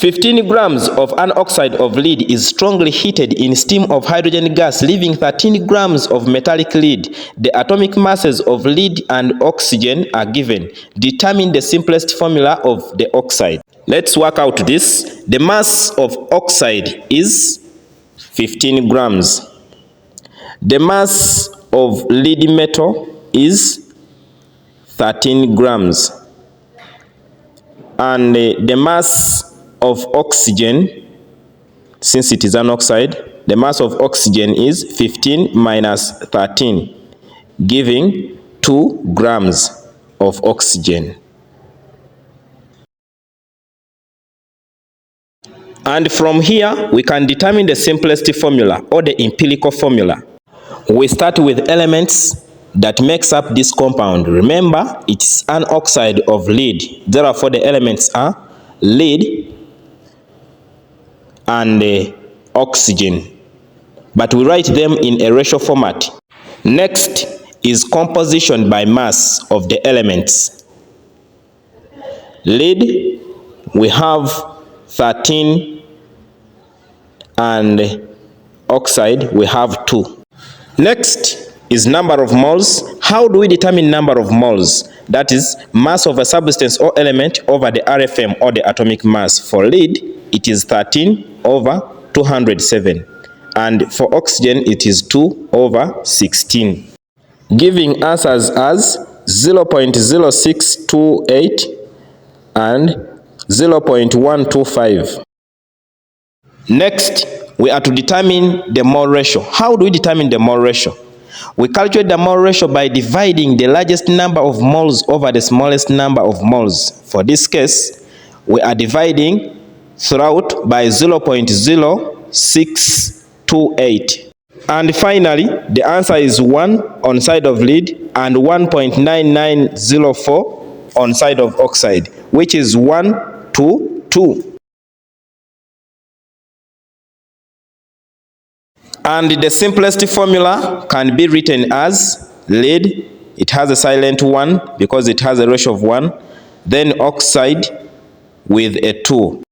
15 grams of an oxide of lead is strongly heated in steam of hydrogen gas, leaving 13 grams of metallic lead. The atomic masses of lead and oxygen are given. Determine the simplest formula of the oxide. Let's work out this. The mass of oxide is 15 grams. The mass of lead metal is 13 grams. And the mass of oxygen, since it is an oxide, the mass of oxygen is 15 minus 13, giving 2 grams of oxygen. And from here, we can determine the simplest formula or the empirical formula. We start with elements that makes up this compound. Remember, it's an oxide of lead. Therefore, the elements are lead and oxygen. But we write them in a ratio format. Next is composition by mass of the elements. Lead, we have 13, and oxide, we have 2. Next is number of moles. How do we determine number of moles? That is mass of a substance or element over the RFM or the atomic mass. For lead, it is 13 over 207. And for oxygen, it is 2 over 16. Giving answers as 0.0628 and 0.125. Next, we are to determine the mole ratio. How do we determine the mole ratio? We calculate the mole ratio by dividing the largest number of moles over the smallest number of moles. For this case, we are dividing throughout by 0.0628. And finally, the answer is 1 on side of lead and 1.9904 on side of oxide, which is 1 to 2. And the simplest formula can be written as lead, it has a silent 1 because it has a ratio of 1, then oxide with a 2.